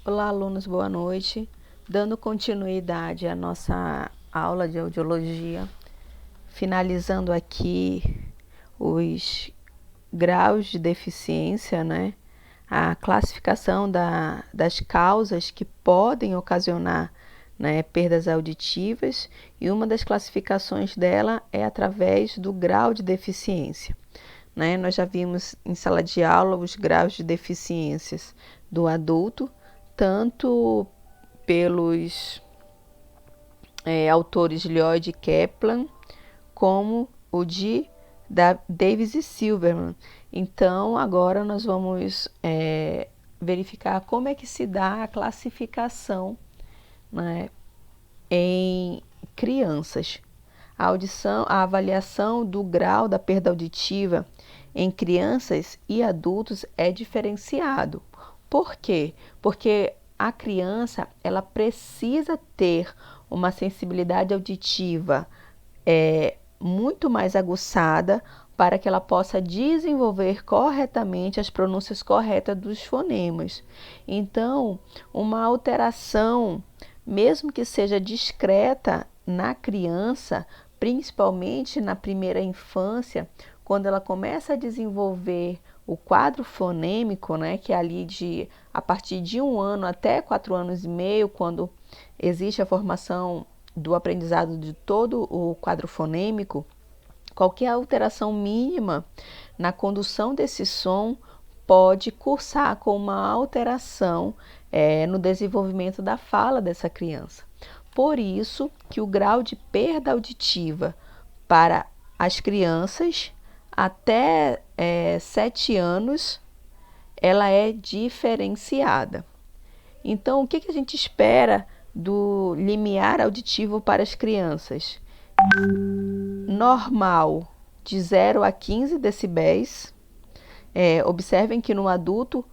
Olá, alunos, boa noite. Dando continuidade à nossa aula de audiologia, finalizando aqui os graus de deficiência, né? A classificação das causas que podem ocasionar, né, perdas auditivas, e uma das classificações dela é através do grau de deficiência. Né? Nós já vimos em sala de aula os graus de deficiências do adulto, tanto pelos autores Lloyd e Kaplan, como o de Davis e Silverman. Então, agora nós vamos verificar como é que se dá a classificação, né, em crianças. A avaliação do grau da perda auditiva em crianças e adultos é diferenciado. Por quê? Porque a criança ela precisa ter uma sensibilidade auditiva muito mais aguçada para que ela possa desenvolver corretamente as pronúncias corretas dos fonemas. Então, uma alteração, mesmo que seja discreta na criança, principalmente na primeira infância, quando ela começa a desenvolver o quadro fonêmico, né, que é ali a partir de 1 ano até 4 anos e meio, quando existe a formação do aprendizado de todo o quadro fonêmico, qualquer alteração mínima na condução desse som pode cursar com uma alteração no desenvolvimento da fala dessa criança. Por isso que o grau de perda auditiva para as crianças até 7 anos ela é diferenciada. Então, o que a gente espera do limiar auditivo para as crianças? Normal, de 0 a 15 decibéis. Observem que no adulto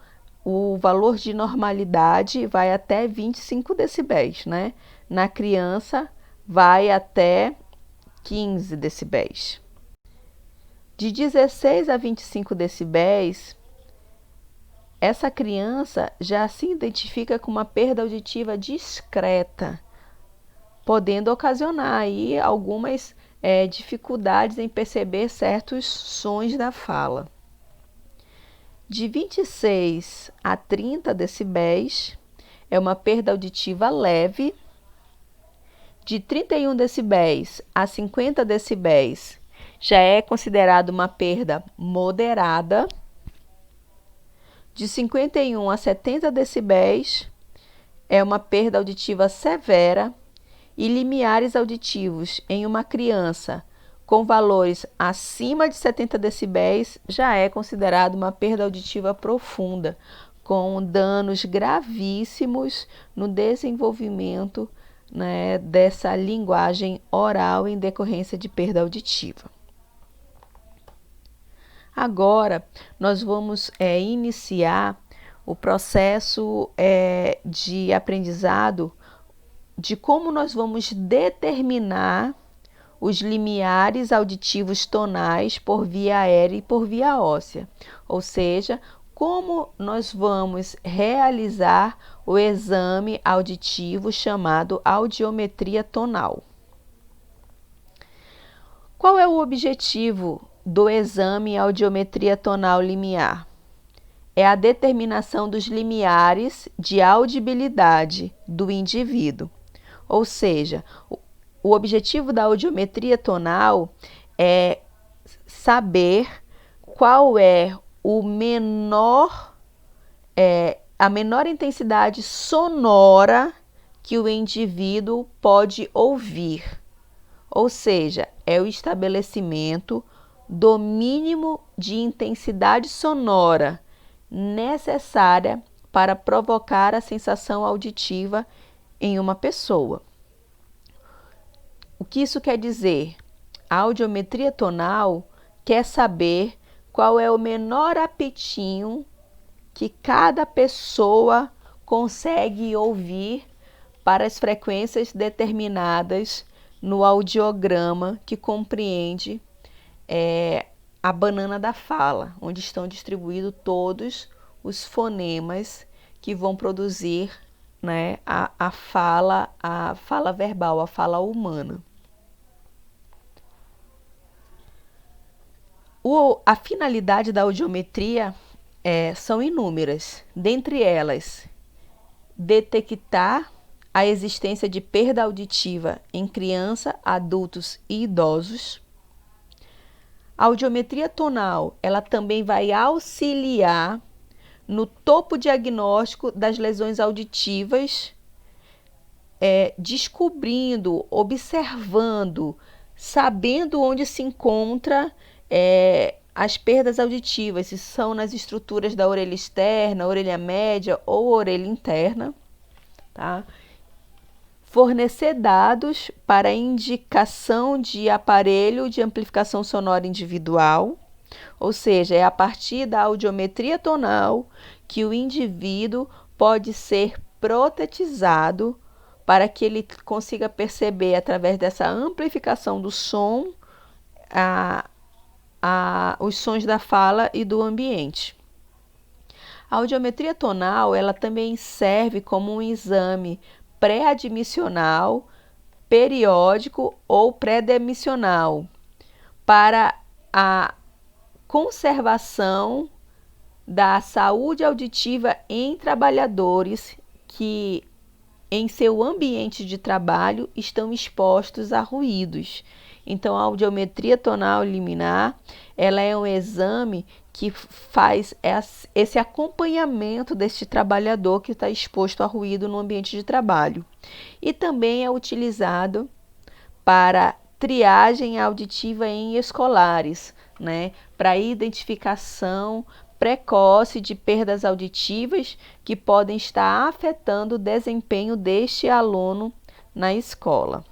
o valor de normalidade vai até 25 decibéis, né? Na criança vai até 15 decibéis. De 16 a 25 decibéis, essa criança já se identifica com uma perda auditiva discreta, podendo ocasionar aí algumas dificuldades em perceber certos sons da fala. De 26 a 30 decibéis é uma perda auditiva leve. De 31 decibéis a 50 decibéis já é considerado uma perda moderada. De 51 a 70 decibéis é uma perda auditiva severa, e limiares auditivos em uma criança com valores acima de 70 decibéis já é considerado uma perda auditiva profunda, com danos gravíssimos no desenvolvimento, né, dessa linguagem oral em decorrência de perda auditiva. Agora, nós vamos iniciar o processo de aprendizado de como nós vamos determinar os limiares auditivos tonais por via aérea e por via óssea, ou seja, como nós vamos realizar o exame auditivo chamado audiometria tonal. Qual é o objetivo do exame audiometria tonal limiar? É a determinação dos limiares de audibilidade do indivíduo. Ou seja, o objetivo da audiometria tonal é saber qual é a menor intensidade sonora que o indivíduo pode ouvir. Ou seja, é o estabelecimento do mínimo de intensidade sonora necessária para provocar a sensação auditiva em uma pessoa. O que isso quer dizer? A audiometria tonal quer saber qual é o menor apitinho que cada pessoa consegue ouvir para as frequências determinadas no audiograma que compreende a banana da fala, onde estão distribuídos todos os fonemas que vão produzir né, a fala verbal, a fala humana. A finalidade da audiometria são inúmeras. Dentre elas, detectar a existência de perda auditiva em criança, adultos e idosos. A audiometria tonal, ela também vai auxiliar no topo diagnóstico das lesões auditivas, descobrindo, observando, sabendo onde se encontra as perdas auditivas, se são nas estruturas da orelha externa, orelha média ou orelha interna, tá? Fornecer dados para indicação de aparelho de amplificação sonora individual, ou seja, é a partir da audiometria tonal que o indivíduo pode ser protetizado para que ele consiga perceber, através dessa amplificação do som, os sons da fala e do ambiente. A audiometria tonal, ela também serve como um exame pré-admissional, periódico ou pré-demissional para a conservação da saúde auditiva em trabalhadores que, em seu ambiente de trabalho, estão expostos a ruídos. Então, a audiometria tonal liminar, ela é um exame que faz esse acompanhamento deste trabalhador que está exposto a ruído no ambiente de trabalho. E também é utilizado para triagem auditiva em escolares, né? Para identificação precoce de perdas auditivas que podem estar afetando o desempenho deste aluno na escola.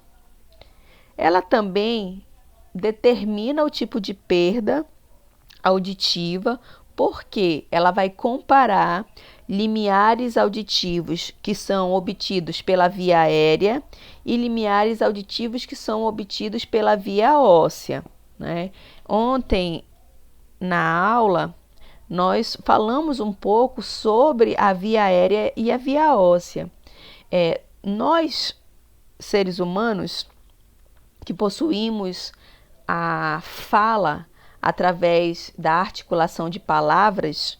Ela também determina o tipo de perda auditiva, porque ela vai comparar limiares auditivos que são obtidos pela via aérea e limiares auditivos que são obtidos pela via óssea, né? Ontem, na aula, nós falamos um pouco sobre a via aérea e a via óssea. Nós, seres humanos, que possuímos a fala através da articulação de palavras,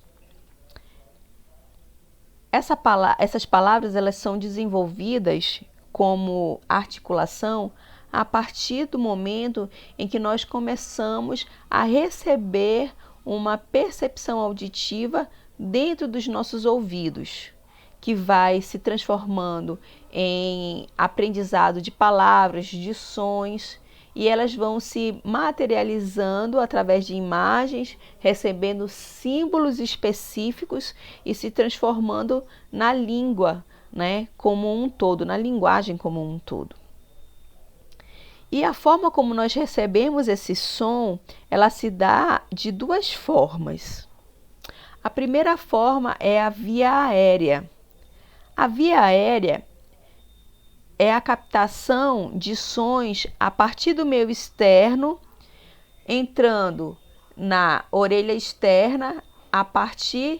essas palavras elas são desenvolvidas como articulação a partir do momento em que nós começamos a receber uma percepção auditiva dentro dos nossos ouvidos, que vai se transformando em aprendizado de palavras, de sons, e elas vão se materializando através de imagens, recebendo símbolos específicos e se transformando na língua, né, como um todo, na linguagem como um todo. E a forma como nós recebemos esse som, ela se dá de duas formas. A primeira forma é a via aérea. A via aérea é a captação de sons a partir do meio externo, entrando na orelha externa a partir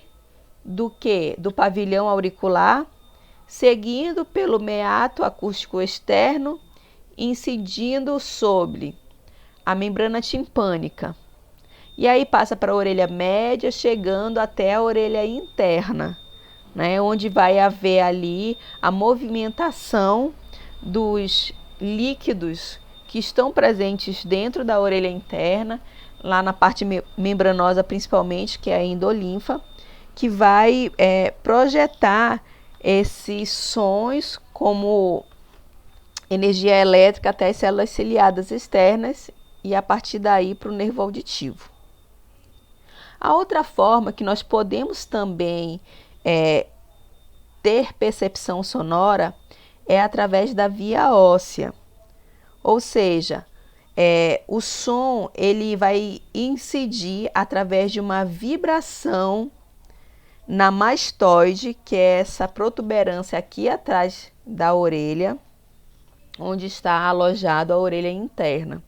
do quê? Do pavilhão auricular, seguindo pelo meato acústico externo, incidindo sobre a membrana timpânica. E aí passa para a orelha média, chegando até a orelha interna, né, onde vai haver ali a movimentação dos líquidos que estão presentes dentro da orelha interna, lá na parte membranosa principalmente, que é a endolinfa, que vai projetar esses sons como energia elétrica até as células ciliadas externas e a partir daí para o nervo auditivo. A outra forma que nós podemos também ter percepção sonora é através da via óssea, ou seja, o som ele vai incidir através de uma vibração na mastoide, que é essa protuberância aqui atrás da orelha, onde está alojado a orelha interna.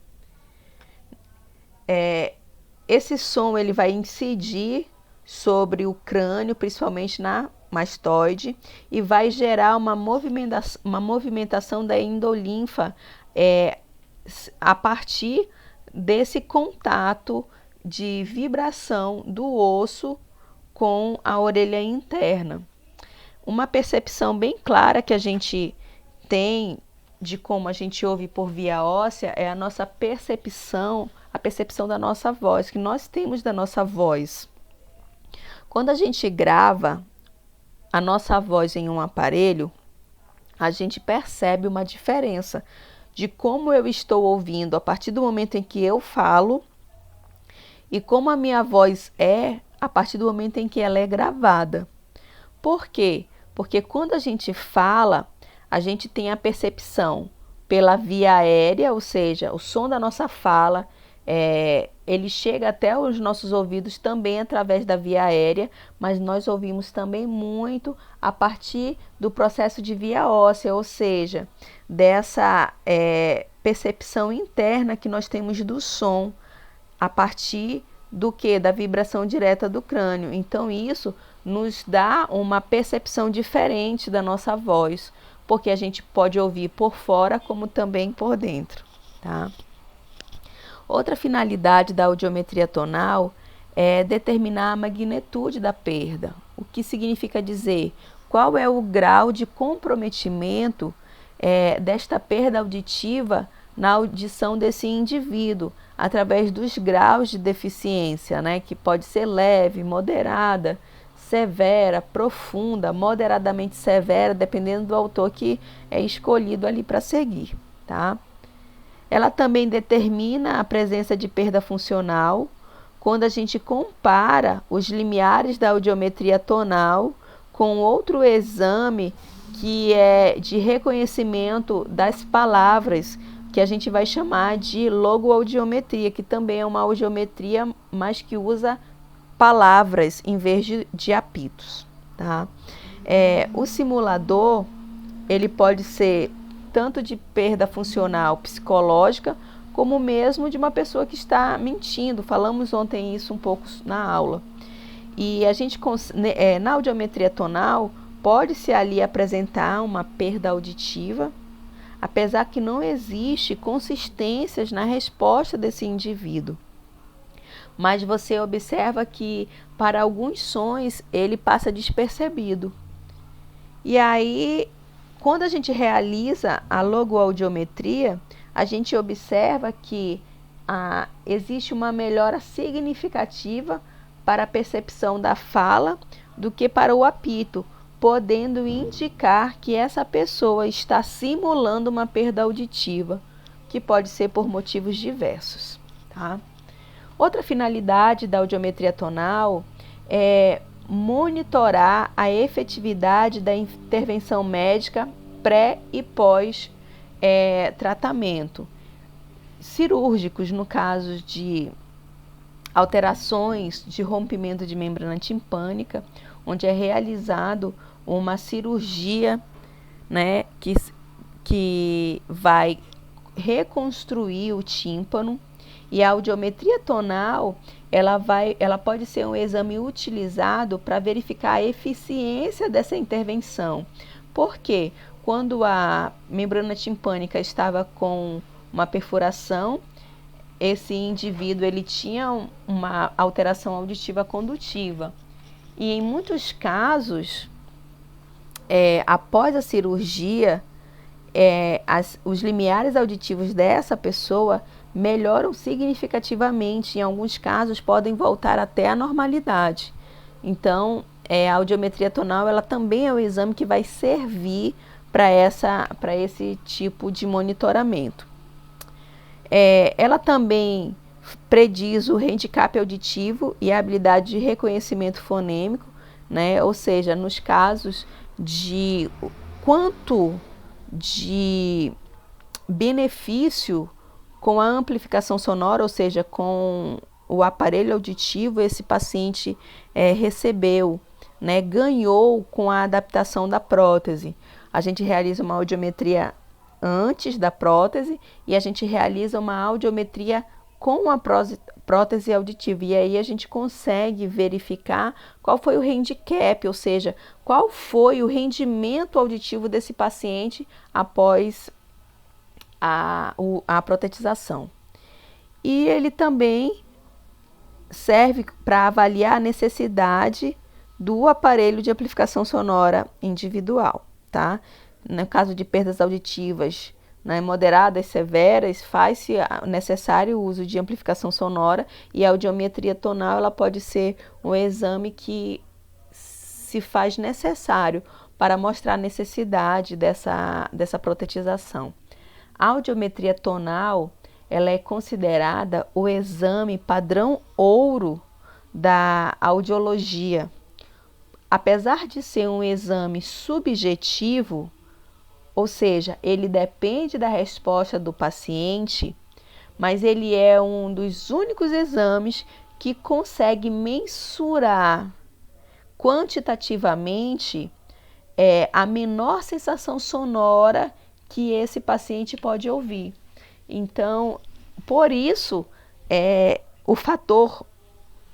Esse som ele vai incidir sobre o crânio, principalmente na mastoide e vai gerar uma movimentação da endolinfa a partir desse contato de vibração do osso com a orelha interna. Uma percepção bem clara que a gente tem de como a gente ouve por via óssea é a nossa percepção, a percepção da nossa voz, que nós temos da nossa voz. Quando a gente grava a nossa voz em um aparelho, a gente percebe uma diferença de como eu estou ouvindo a partir do momento em que eu falo e como a minha voz é a partir do momento em que ela é gravada. Por quê? Porque quando a gente fala, a gente tem a percepção pela via aérea, ou seja, o som da nossa fala, ele chega até os nossos ouvidos também através da via aérea, mas nós ouvimos também muito a partir do processo de via óssea, ou seja, dessa percepção interna que nós temos do som, a partir do que? Da vibração direta do crânio. Então isso nos dá uma percepção diferente da nossa voz, porque a gente pode ouvir por fora como também por dentro, tá? Outra finalidade da audiometria tonal é determinar a magnitude da perda. O que significa dizer qual é o grau de comprometimento desta perda auditiva na audição desse indivíduo, através dos graus de deficiência, né, que pode ser leve, moderada, severa, profunda, moderadamente severa, dependendo do autor que é escolhido ali para seguir, tá? Ela também determina a presença de perda funcional quando a gente compara os limiares da audiometria tonal com outro exame que é de reconhecimento das palavras, que a gente vai chamar de logoaudiometria, que também é uma audiometria, mas que usa palavras em vez de apitos, tá? O simulador, ele pode ser tanto de perda funcional psicológica, como mesmo de uma pessoa que está mentindo. Falamos ontem isso um pouco na aula. E a gente, na audiometria tonal, pode-se ali apresentar uma perda auditiva, apesar que não existe consistências na resposta desse indivíduo. Mas você observa que para alguns sons ele passa despercebido. E aí, quando a gente realiza a logoaudiometria, a gente observa que existe uma melhora significativa para a percepção da fala do que para o apito, podendo indicar que essa pessoa está simulando uma perda auditiva, que pode ser por motivos diversos, tá? Outra finalidade da audiometria tonal é monitorar a efetividade da intervenção médica pré e pós tratamento. Cirúrgicos, no caso de alterações de rompimento de membrana timpânica, onde é realizado uma cirurgia, né, que vai reconstruir o tímpano. E a audiometria tonal, ela pode ser um exame utilizado para verificar a eficiência dessa intervenção. Por quê? Quando a membrana timpânica estava com uma perfuração, esse indivíduo ele tinha uma alteração auditiva condutiva. E em muitos casos, após a cirurgia, os limiares auditivos dessa pessoa melhoram significativamente. Em alguns casos, podem voltar até à normalidade. Então, a audiometria tonal ela também é um exame que vai servir para esse tipo de monitoramento. Ela também prediz o handicap auditivo e a habilidade de reconhecimento fonêmico, né? Ou seja, nos casos de quanto de benefício com a amplificação sonora, ou seja, com o aparelho auditivo, esse paciente recebeu, né, ganhou com a adaptação da prótese. A gente realiza uma audiometria antes da prótese e a gente realiza uma audiometria com a prótese auditiva. E aí a gente consegue verificar qual foi o handicap, ou seja, qual foi o rendimento auditivo desse paciente após a protetização. E ele também serve para avaliar a necessidade do aparelho de amplificação sonora individual, tá? No caso de perdas auditivas, né, moderadas, severas, faz-se necessário o uso de amplificação sonora, e a audiometria tonal ela pode ser um exame que se faz necessário para mostrar a necessidade dessa protetização. A audiometria tonal ela é considerada o exame padrão ouro da audiologia. Apesar de ser um exame subjetivo, ou seja, ele depende da resposta do paciente, mas ele é um dos únicos exames que consegue mensurar quantitativamente a menor sensação sonora que esse paciente pode ouvir. Então, por isso, o fator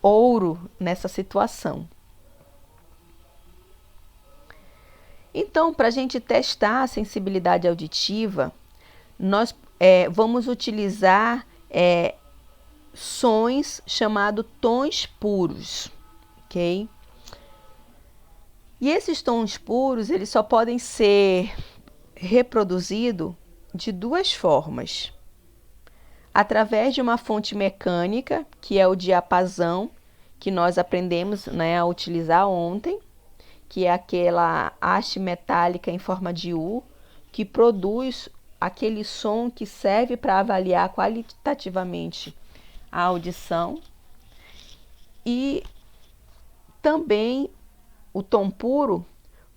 ouro nessa situação. Então, para a gente testar a sensibilidade auditiva, nós vamos utilizar sons chamados tons puros, ok? E esses tons puros, eles só podem ser reproduzidos de duas formas. Através de uma fonte mecânica, que é o diapasão, que nós aprendemos, né, a utilizar ontem, que é aquela haste metálica em forma de U, que produz aquele som que serve para avaliar qualitativamente a audição. E também o tom puro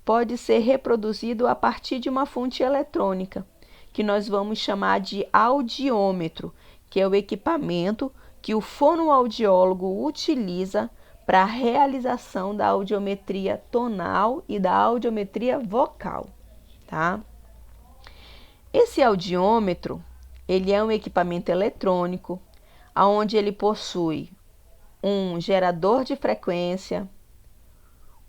pode ser reproduzido a partir de uma fonte eletrônica, que nós vamos chamar de audiômetro, que é o equipamento que o fonoaudiólogo utiliza para a realização da audiometria tonal e da audiometria vocal, tá? Esse audiômetro, ele é um equipamento eletrônico, onde ele possui um gerador de frequência,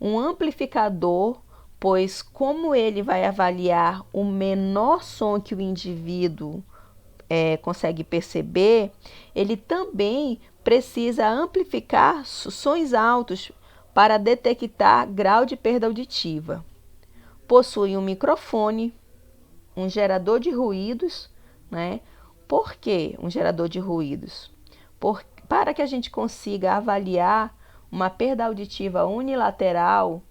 um amplificador, pois como ele vai avaliar o menor som que o indivíduo consegue perceber, ele também precisa amplificar sons altos para detectar grau de perda auditiva. Possui um microfone, um gerador de ruídos, né? Por que um gerador de ruídos? Para que a gente consiga avaliar uma perda auditiva unilateral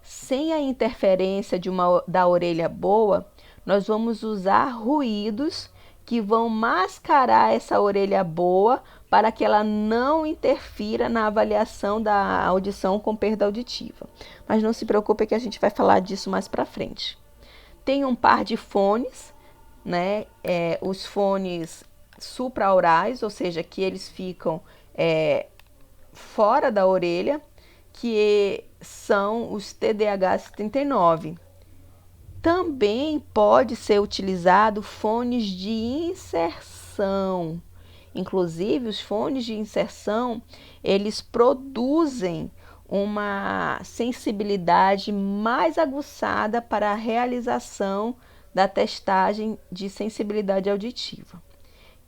sem a interferência da orelha boa, nós vamos usar ruídos que vão mascarar essa orelha boa para que ela não interfira na avaliação da audição com perda auditiva. Mas não se preocupe que a gente vai falar disso mais para frente. Tem um par de fones, né? Os fones supraorais, ou seja, que eles ficam fora da orelha, que são os TDH-79. Também pode ser utilizado fones de inserção. Inclusive, os fones de inserção, eles produzem uma sensibilidade mais aguçada para a realização da testagem de sensibilidade auditiva.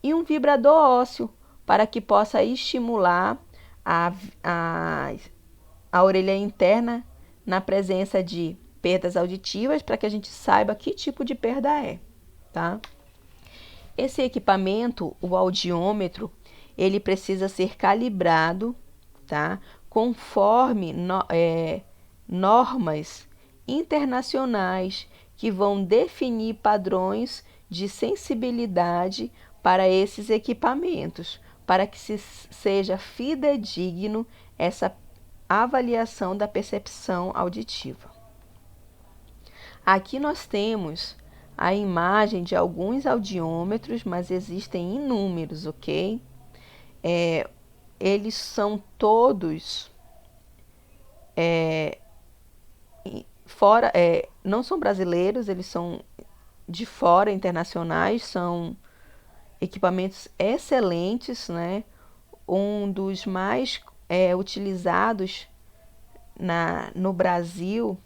E um vibrador ósseo, para que possa estimular a orelha interna na presença de perdas auditivas, para que a gente saiba que tipo de perda é, tá? Esse equipamento, o audiômetro, ele precisa ser calibrado, tá? Conforme normas internacionais que vão definir padrões de sensibilidade para esses equipamentos, para que seja fidedigno essa avaliação da percepção auditiva. Aqui nós temos a imagem de alguns audiômetros, mas existem inúmeros, ok? Eles são todos não são brasileiros, eles são de fora, internacionais, são equipamentos excelentes, né? Um dos mais utilizados no Brasil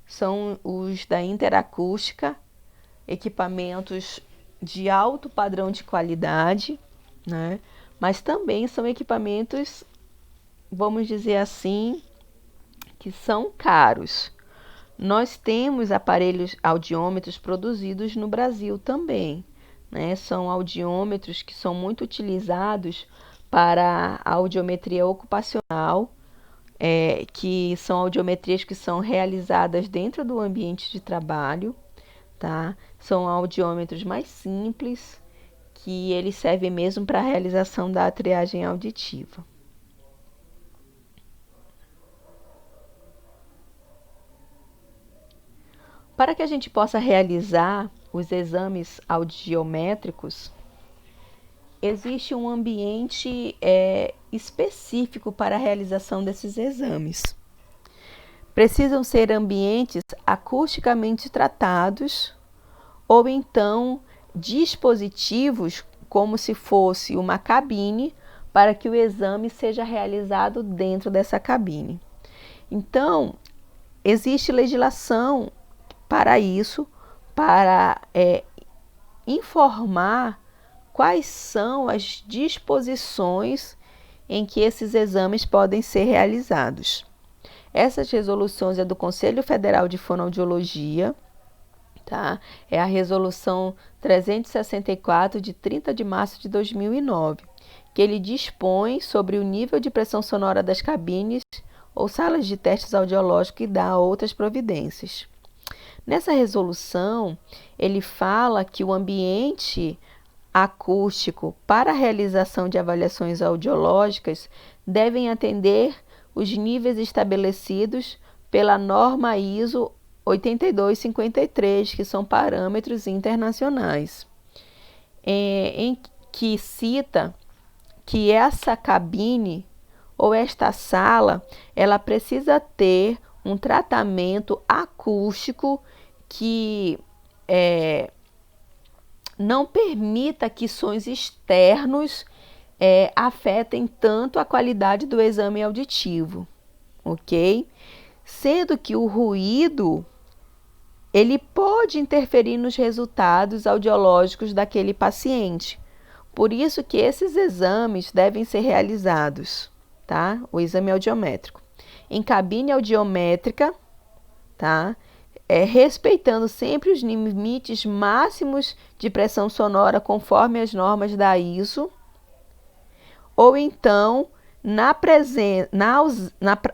são os da Interacústica, equipamentos de alto padrão de qualidade, né? Mas também são equipamentos, vamos dizer assim, que são caros. Nós temos aparelhos audiômetros produzidos no Brasil também, né? São audiômetros que são muito utilizados para a audiometria ocupacional, que são audiometrias que são realizadas dentro do ambiente de trabalho, tá? São audiômetros mais simples, que eles servem mesmo para a realização da triagem auditiva. Para que a gente possa realizar os exames audiométricos, existe um ambiente específico para a realização desses exames. Precisam ser ambientes acusticamente tratados ou então dispositivos como se fosse uma cabine para que o exame seja realizado dentro dessa cabine. Então, existe legislação para isso, para informar quais são as disposições em que esses exames podem ser realizados. Essas resoluções é do Conselho Federal de Fonoaudiologia, tá? É a resolução 364 de 30 de março de 2009, que ele dispõe sobre o nível de pressão sonora das cabines ou salas de testes audiológicos e dá outras providências. Nessa resolução, ele fala que o ambiente acústico para a realização de avaliações audiológicas devem atender os níveis estabelecidos pela norma ISO 8253, que são parâmetros internacionais, em que cita que essa cabine ou esta sala, ela precisa ter um tratamento acústico que não permita que sons externos afetem tanto a qualidade do exame auditivo, ok? Sendo que o ruído, ele pode interferir nos resultados audiológicos daquele paciente. Por isso que esses exames devem ser realizados, tá? O exame audiométrico em cabine audiométrica, tá? Respeitando sempre os limites máximos de pressão sonora conforme as normas da ISO, ou então, na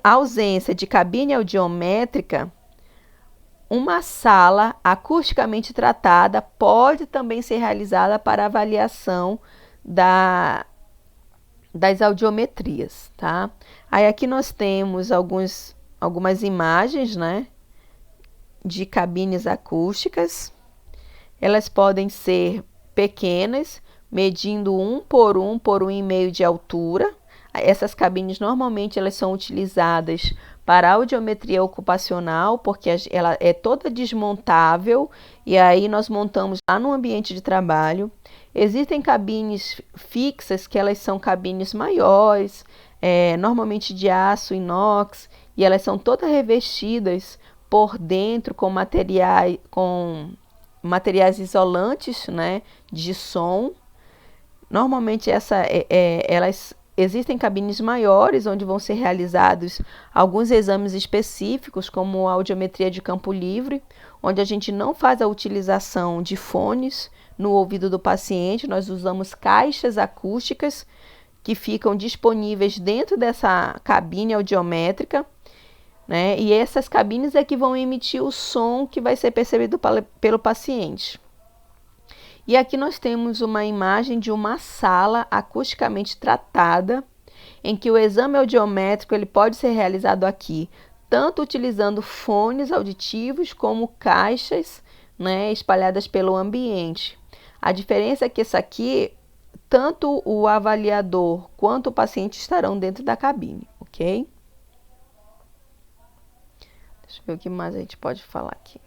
ausência de cabine audiométrica, uma sala acusticamente tratada pode também ser realizada para avaliação das audiometrias, tá? Aí aqui nós temos algumas imagens, né, de cabines acústicas. Elas podem ser pequenas, medindo 1 por 1,5 de altura. Essas cabines normalmente elas são utilizadas para audiometria ocupacional, porque ela é toda desmontável e aí nós montamos lá no ambiente de trabalho. Existem cabines fixas, que elas são cabines maiores, normalmente de aço inox, e elas são todas revestidas por dentro com materiais isolantes, né, de som. Normalmente existem cabines maiores, onde vão ser realizados alguns exames específicos, como a audiometria de campo livre, onde a gente não faz a utilização de fones no ouvido do paciente. Nós usamos caixas acústicas que ficam disponíveis dentro dessa cabine audiométrica, né? E essas cabines é que vão emitir o som que vai ser percebido pelo paciente. E aqui nós temos uma imagem de uma sala acusticamente tratada, em que o exame audiométrico ele pode ser realizado aqui, tanto utilizando fones auditivos como caixas, né, espalhadas pelo ambiente. A diferença é que essa aqui, tanto o avaliador quanto o paciente estarão dentro da cabine, ok? Deixa eu ver o que mais a gente pode falar aqui.